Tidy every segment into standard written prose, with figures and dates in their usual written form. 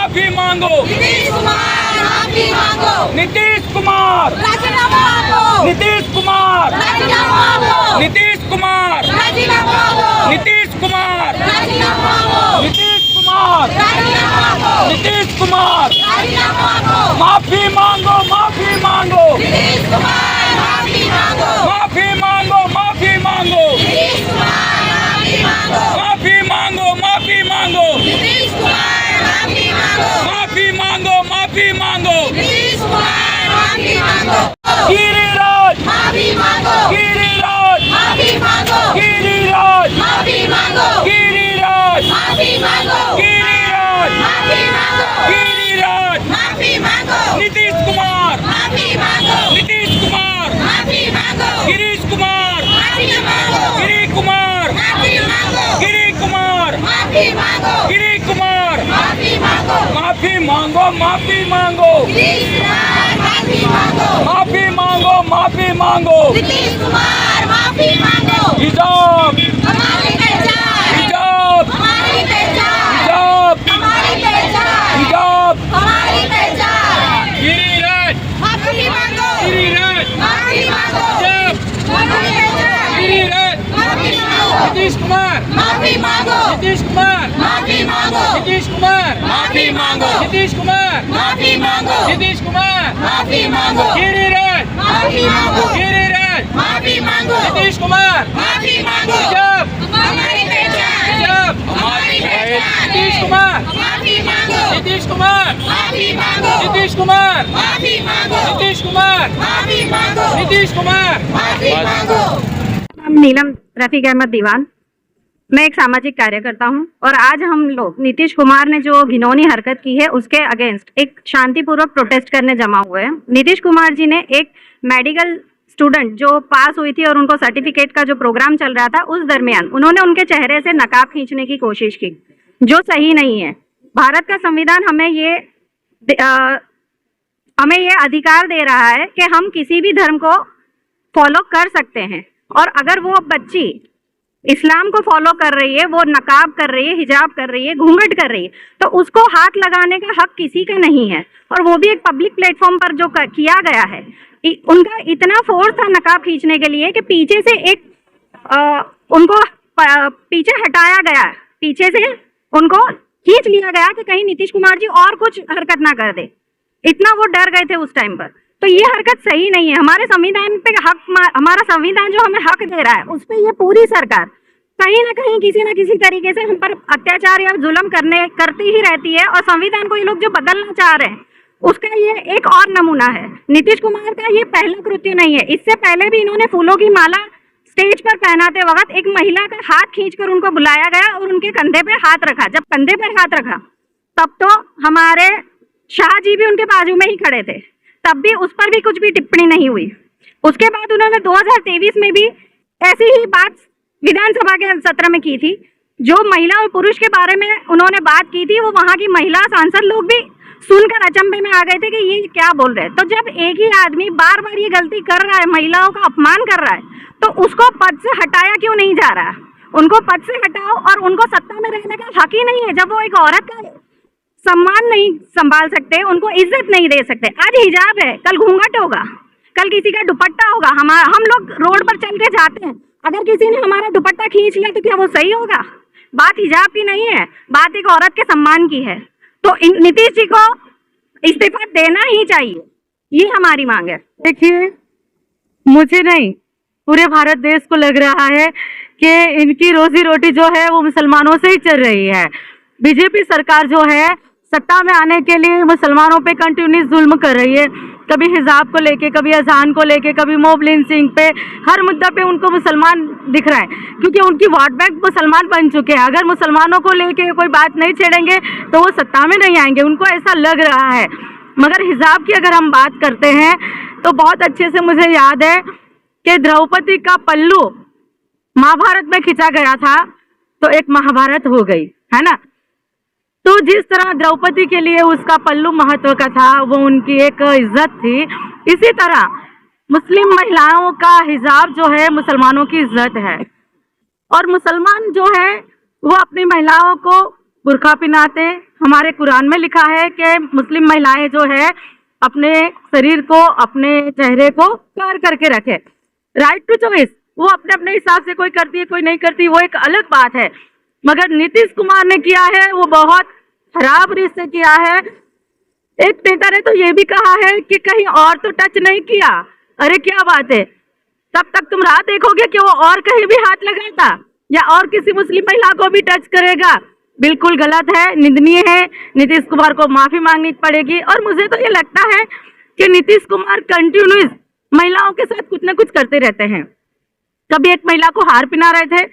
माफी मांगो, नीतीश कुमार माफी मांगो, नीतीश कुमार, राजीनामा दो, नीतीश कुमार, राजीनामा दो, नीतीश कुमार, राजीनामा दो, नीतीश कुमार, राजीनामा दो, नीतीश कुमार, राजीनामा दो, नीतीश कुमार, राजीनामा दो, माफी मांगो, माफी मांगो, नीतीश कुमार माफी मांगो, माफी मांगो, माफी मांगो, नीतीश कुमार माफी मांगो, माफी मांगो, माफी मांगो, नीतीश कुमार माफी मांगो, माफी मांगो, माफी मांगो, नीतीश कुमार माफी मांगो, गिरिराज, माफी मांगो, गिरिराज, माफी मांगो, गिरिराज, माफी मांगो, गिरिराज, माफी मांगो, गिरिराज, माफी मांगो, गिरिराज, माफी मांगो, नीतीश कुमार, माफी मांगो, नीतीश कुमार, माफी मांगो, गिरीश कुमार, माफी मांगो, गिरी कुमार, माफी मांगो, गिरी कुमार, माफी मांगो, गिरी कुमार, माफी मांगो, माफी मांगो, माफी मांगो, नीतीश कुमार माफी मांगो, माफी मांगो, माफी मांगो, नीतीश कुमार माफी मांगो, हिजाब, हमारी पहचान, हिजाब, हमारी पहचान, हिजाब, हमारी पहचान, हिजाब, हमारी पहचान, गिरिराज, माफी मांगो, गिरिराज, माफी मांगो, हिजाब, हमारी पहचान, गिरिराज, माफी मांगो, नीतीश कुमार, माफी मांगो, नीतीश कुमार, माफी मांगो, नीतीश कुमार, माफी मांगो, नीतीश कुमार, माफी मांगो, नीतीश कुमार, माफी मांगो, गिरिराज, माफी मांगो, गिरिराज, माफी मांगो, नीतीश कुमार, माफी मांगो, हिजाब, हमारी पहचान, हिजाब, हमारी पहचान, नीतीश कुमार, माफी मांगो, नीतीश कुमार, माफी मांगो, नीतीश कुमार, माफी मांगो, नीतीश कुमार, माफी मांगो, नीतीश कुमार। माफी मांगो। नीलम रफीक अहमद दीवान, मैं एक सामाजिक कार्यकर्ता हूं और आज हम लोग नीतीश कुमार ने जो घिनौनी हरकत की है उसके अगेंस्ट एक शांतिपूर्वक प्रोटेस्ट करने जमा हुए हैं। नीतीश कुमार जी ने एक मेडिकल स्टूडेंट जो पास हुई थी और उनको सर्टिफिकेट का जो प्रोग्राम चल रहा था उस दरमियान उन्होंने उनके चेहरे से नकाब खींचने की कोशिश की, जो सही नहीं है। भारत का संविधान हमें ये अधिकार दे रहा है कि हम किसी भी धर्म को फॉलो कर सकते हैं, और अगर वो बच्ची इस्लाम को फॉलो कर रही है, वो नकाब कर रही है, हिजाब कर रही है, घूंघट कर रही है, तो उसको हाथ लगाने का हक किसी का नहीं है। और वो भी एक पब्लिक प्लेटफॉर्म पर जो किया गया है, उनका इतना फोर्स था नकाब खींचने के लिए कि पीछे से उनको पीछे हटाया गया, पीछे से उनको खींच लिया गया कि कहीं नीतीश कुमार जी और कुछ हरकत ना कर दे। इतना वो डर गए थे उस टाइम पर। तो ये हरकत सही नहीं है। हमारे संविधान पे हक, हमारा संविधान जो हमें हक दे रहा है, उस पे ये पूरी सरकार कहीं ना कहीं किसी ना किसी तरीके से हम पर अत्याचार या जुल्म करती ही रहती है। और संविधान को ये लोग जो बदलना चाह रहे हैं उसका ये एक और नमूना है। नीतीश कुमार का ये पहला कृत्य नहीं है। इससे पहले भी इन्होंने फूलों की माला स्टेज पर पहनाते वक्त एक महिला का हाथ खींचकर उनको बुलाया गया और उनके कंधे पे हाथ रखा। जब कंधे पर हाथ रखा तब तो हमारे शाह जी भी उनके बाजू में ही खड़े थे, तब भी उस पर भी कुछ भी टिप्पणी नहीं हुई। उसके बाद उन्होंने 2023 में भी ऐसी ही बात विधानसभा के सत्र में की थी। जो महिला और पुरुष के बारे में उन्होंने बात की थी, वो वहां की महिला सांसद लोग भी सुनकर अचंभे में आ गए थे कि ये क्या बोल रहे हैं। तो जब एक ही आदमी बार बार ये गलती कर रहा है, महिलाओं का अपमान कर रहा है, तो उसको पद से हटाया क्यों नहीं जा रहा? उनको पद से हटाओ, और उनको सत्ता में रहने का हक ही नहीं है। जब वो एक औरत का सम्मान नहीं संभाल सकते, उनको इज्जत नहीं दे सकते। आज हिजाब है, कल घूंघट होगा, कल किसी का दुपट्टा होगा। हम लोग रोड पर चल के जाते हैं, अगर किसी ने हमारा दुपट्टा खींच लिया तो क्या वो सही होगा? बात हिजाब की नहीं है, बात एक औरत के सम्मान की है। तो नीतीश जी को इस्तीफा देना ही चाहिए, ये हमारी मांग है। देखिए, मुझे नहीं, पूरे भारत देश को लग रहा है कि इनकी रोजी रोटी जो है वो मुसलमानों से ही चल रही है। बीजेपी सरकार जो है सत्ता में आने के लिए मुसलमानों पे कंटिन्यूस जुल्म कर रही है। कभी हिजाब को लेके, कभी अजान को लेके, कभी मॉब लिंचिंग पे, हर मुद्दा पे उनको मुसलमान दिख रहा है, क्योंकि उनकी वोट बैंक मुसलमान बन चुके हैं। अगर मुसलमानों को लेके कोई बात नहीं छेड़ेंगे तो वो सत्ता में नहीं आएंगे, उनको ऐसा लग रहा है। मगर हिजाब की अगर हम बात करते हैं तो बहुत अच्छे से मुझे याद है कि द्रौपदी का पल्लू महाभारत में खींचा गया था तो एक महाभारत हो गई, है ना। तो जिस तरह द्रौपदी के लिए उसका पल्लू महत्व का था, वो उनकी एक इज्जत थी, इसी तरह मुस्लिम महिलाओं का हिजाब जो है मुसलमानों की इज्जत है। और मुसलमान जो है वो अपनी महिलाओं को बुर्का पहनाते। हमारे कुरान में लिखा है कि मुस्लिम महिलाएं जो है अपने शरीर को, अपने चेहरे को कवर करके रखे। राइट टू चॉइस, वो अपने अपने हिसाब से कोई करती है कोई नहीं करती, वो एक अलग बात है। मगर नीतीश कुमार ने किया है वो बहुत खराब रीत से किया है। एक नेता ने तो ये भी कहा है कि कहीं और तो टच नहीं किया। अरे क्या बात है, तब तक तुम राह देखोगे कि वो और कहीं भी हाथ लगाता या और किसी मुस्लिम महिला को भी टच करेगा। बिल्कुल गलत है, निंदनीय है। नीतीश कुमार को माफी मांगनी पड़ेगी। और मुझे तो ये लगता है कि नीतीश कुमार कंटिन्यूस महिलाओं के साथ कुछ न कुछ करते रहते हैं। कभी एक महिला को हार पहना रहे थे,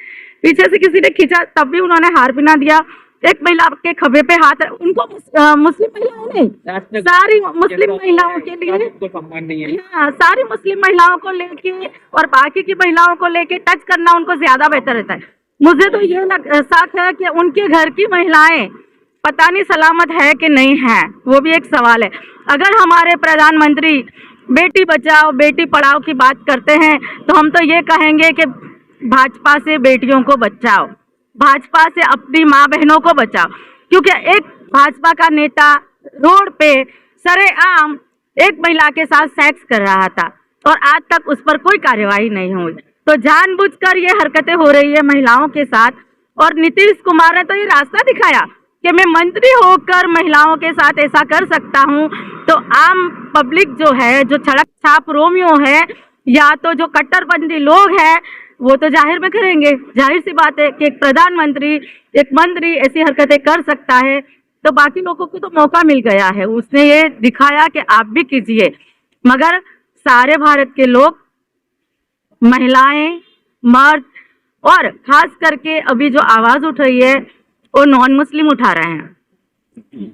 पीछे से किसी ने खींचा तब भी उन्होंने हार पहना दिया। एक महिला के खभे पे हाथ, उनको मुस्लिम महिलाओं ने, सारी मुस्लिम महिलाओं के लिए सम्मान नहीं है। हाँ, सारी मुस्लिम महिलाओं को लेके और बाकी की महिलाओं को लेके टच करना उनको ज्यादा बेहतर रहता है। मुझे तो ये शक है कि उनके घर की महिलाएं पता नहीं सलामत है कि नहीं है, वो भी एक सवाल है। अगर हमारे प्रधानमंत्री बेटी बचाओ बेटी पढ़ाओ की बात करते हैं तो हम तो ये कहेंगे कि भाजपा से बेटियों को बचाओ, भाजपा से अपनी माँ बहनों को बचाओ। क्योंकि एक भाजपा का नेता रोड पे सरेआम एक महिला के साथ सेक्स कर रहा था और आज तक उस पर कोई कार्यवाही नहीं हुई। तो जानबूझकर ये हरकतें हो रही है महिलाओं के साथ। और नीतीश कुमार ने तो ये रास्ता दिखाया कि मैं मंत्री होकर महिलाओं के साथ ऐसा कर सकता हूँ। तो आम पब्लिक जो है, जो सड़क छाप रोमियो है या तो जो कट्टरपंथी लोग हैं, वो तो जाहिर में करेंगे। जाहिर सी बात है कि एक प्रधानमंत्री, एक मंत्री ऐसी हरकतें कर सकता है, तो बाकी लोगों को तो मौका मिल गया है। उसने ये दिखाया कि आप भी कीजिए। मगर सारे भारत के लोग, महिलाएं, मर्द और खास करके अभी जो आवाज उठ रही है वो नॉन मुस्लिम उठा रहे हैं।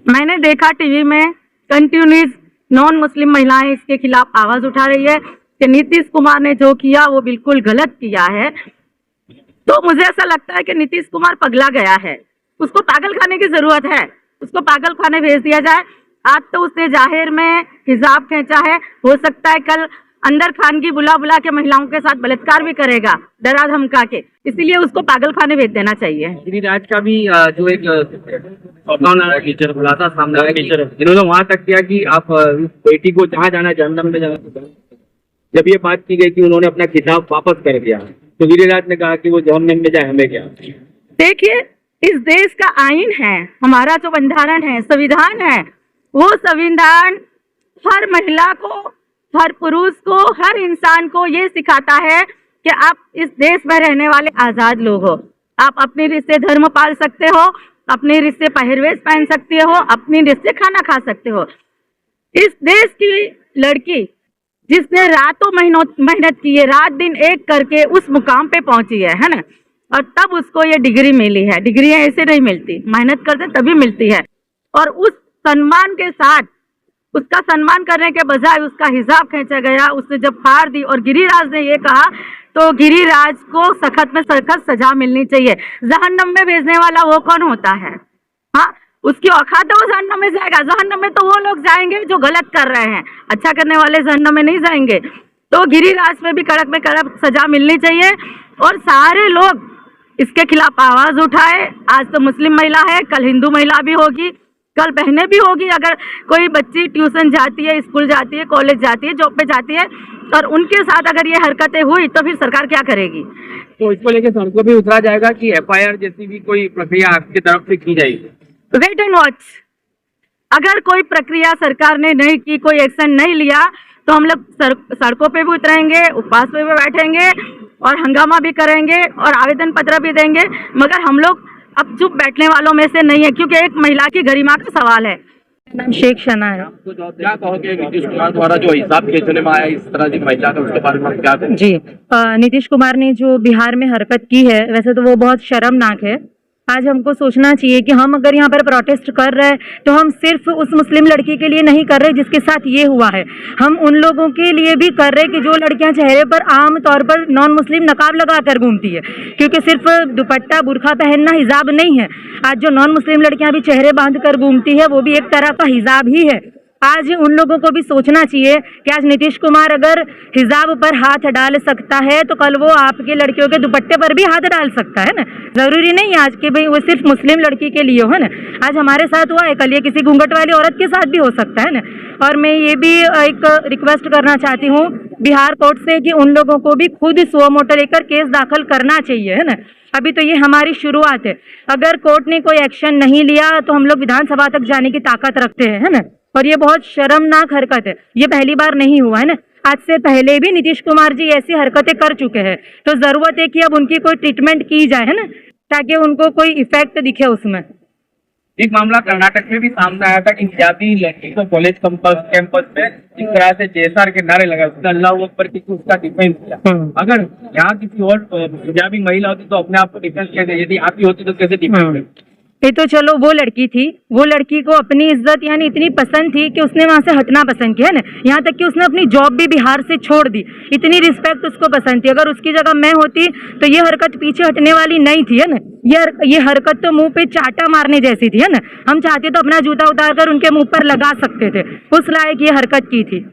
मैंने देखा टीवी में कंटिन्यूस नॉन मुस्लिम महिलाएं इसके खिलाफ आवाज उठा रही है कि नीतीश कुमार ने जो किया वो बिल्कुल गलत किया है। तो मुझे ऐसा लगता है कि नीतीश कुमार पगला गया है, उसको पागल खाने की जरूरत है, उसको पागल खाने भेज दिया जाए। आज तो उसने जाहिर में हिजाब खींचा है, हो सकता है कल अंदर खानगी बुला बुला के महिलाओं के साथ बलात्कार भी करेगा डरा धमका के, इसीलिए उसको पागल खाने भेज देना चाहिए। गिरिराज का भी जो एक टीचर बुला था सामने टीचर, इन्होंने वहां तक किया कि आप बेटी को जहाँ जाना जहन्नम में जाना। जब ये बात की गई कि उन्होंने अपना खिताब वापस कर दिया तो गिरिराज ने कहा कि वो जहन्नम में जाए हमें क्या। देखिए, इस देश का आईन है, हमारा जो बंधारण है, संविधान है, वो संविधान हर महिला को, हर पुरुष को, हर इंसान को ये सिखाता है कि आप इस देश में रहने वाले आजाद लोग हो। आप अपने रिश्ते धर्म पाल सकते हो, अपने रिश्ते पहरवेश पहन सकते हो, अपने रिश्ते खाना खा सकते हो। इस देश की लड़की जिसने रातों महीनों मेहनत की है, रात दिन एक करके उस मुकाम पे पहुंची है ना, और तब उसको ये डिग्री मिली है। डिग्रियां ऐसे नहीं मिलती, मेहनत करते तभी मिलती है। और उस सम्मान के साथ उसका सम्मान करने के बजाय उसका हिसाब खींचा गया। उसने जब फाड़ दी और गिरिराज ने ये कहा तो गिरिराज को सख्त में सख्त सजा मिलनी चाहिए। जहन्नम में भेजने वाला वो कौन होता है? हाँ, उसकी औकात है, वो जहन्नम में जाएगा। जहन्नम में तो वो लोग जाएंगे जो गलत कर रहे हैं, अच्छा करने वाले जहन्नम में नहीं जाएंगे। तो गिरिराज पे भी कड़क में कड़क सजा मिलनी चाहिए और सारे लोग इसके खिलाफ आवाज उठाए। आज तो मुस्लिम महिला है, कल हिंदू महिला भी होगी, कल बहनें भी होगी। अगर कोई बच्ची ट्यूशन जाती है, स्कूल जाती है, कॉलेज जाती है, जॉब पे जाती है और उनके साथ अगर ये हरकतें हुई तो फिर सरकार क्या करेगी? तो इसको लेकर सड़कों पे उतरा जाएगा कि एफआईआर जैसी भी कोई प्रक्रिया आपकी तरफ से की जाएगी? Wait and watch. अगर कोई प्रक्रिया सरकार ने नहीं की, कोई एक्शन नहीं लिया तो हम लोग सड़कों पे भी उतरेंगे, उपवास पे भी बैठेंगे और हंगामा भी करेंगे और आवेदन पत्र भी देंगे। मगर हम लोग अब चुप बैठने वालों में से नहीं है, क्योंकि एक महिला की गरिमा का सवाल है। नाम शेख शना है। क्या कहोगे नीतीश कुमार द्वारा जो हिसाब खींचने में आया इस तरह की महिला का, उसके बारे में क्या कहें? जी, नीतीश कुमार ने जो बिहार में हरकत की है वैसे तो वो बहुत शर्मनाक है। आज हमको सोचना चाहिए कि हम अगर यहाँ पर प्रोटेस्ट कर रहे हैं तो हम सिर्फ उस मुस्लिम लड़की के लिए नहीं कर रहे जिसके साथ ये हुआ है, हम उन लोगों के लिए भी कर रहे कि जो लड़कियां चेहरे पर आम तौर पर नॉन मुस्लिम नकाब लगा कर घूमती है। क्योंकि सिर्फ दुपट्टा बुर्खा पहनना हिजाब नहीं है। आज जो नॉन मुस्लिम लड़कियां भी चेहरे बांध कर घूमती है वो भी एक तरह का हिजाब ही है। आज उन लोगों को भी सोचना चाहिए कि आज नीतीश कुमार अगर हिजाब पर हाथ डाल सकता है तो कल वो आपके लड़कियों के दुपट्टे पर भी हाथ डाल सकता है ना। जरूरी नहीं आज के भाई वो सिर्फ मुस्लिम लड़की के लिए हो ना, आज हमारे साथ हुआ है, कल ये किसी घूंघट वाली औरत के साथ भी हो सकता है ना। और मैं ये भी एक रिक्वेस्ट करना चाहती हूँ बिहार कोर्ट से कि उन लोगों को भी खुद सुओ मोटो लेकर केस दाखिल करना चाहिए, है ना। अभी तो ये हमारी शुरुआत है, अगर कोर्ट ने कोई एक्शन नहीं लिया तो हम लोग विधानसभा तक जाने की ताकत रखते हैं, है ना। और ये बहुत शर्मनाक हरकत है, ये पहली बार नहीं हुआ है ना, आज से पहले भी नीतीश कुमार जी ऐसी हरकतें कर चुके हैं। तो जरूरत है कि अब उनकी कोई ट्रीटमेंट की जाए, है ना, ताकि उनको कोई इफेक्ट दिखे उसमें। एक मामला कर्नाटक में भी सामने आया था कि हिजाबी लड़की को कॉलेज कैंपस में इस तरह से जेएसआर के नारे लगाए, उसने अल्लाह अकबर की उसका डिफेंस किया। अगर यहाँ किसी और हिजाबी महिला होती तो अपने आप को डिफेंस कैसे, यदि आप ही होती तो कैसे डिफेंस करती? ये तो चलो वो लड़की थी, वो लड़की को अपनी इज्जत यानी इतनी पसंद थी कि उसने वहां से हटना पसंद किया ना, यहाँ तक कि उसने अपनी जॉब भी बिहार से छोड़ दी, इतनी रिस्पेक्ट उसको पसंद थी। अगर उसकी जगह मैं होती तो ये हरकत पीछे हटने वाली नहीं थी, है ना। ये हरकत तो मुंह पे चाटा मारने जैसी थी, है ना। हम चाहते तो अपना जूता उतार कर उनके मुंह पर लगा सकते थे, उस लायक ये हरकत की थी।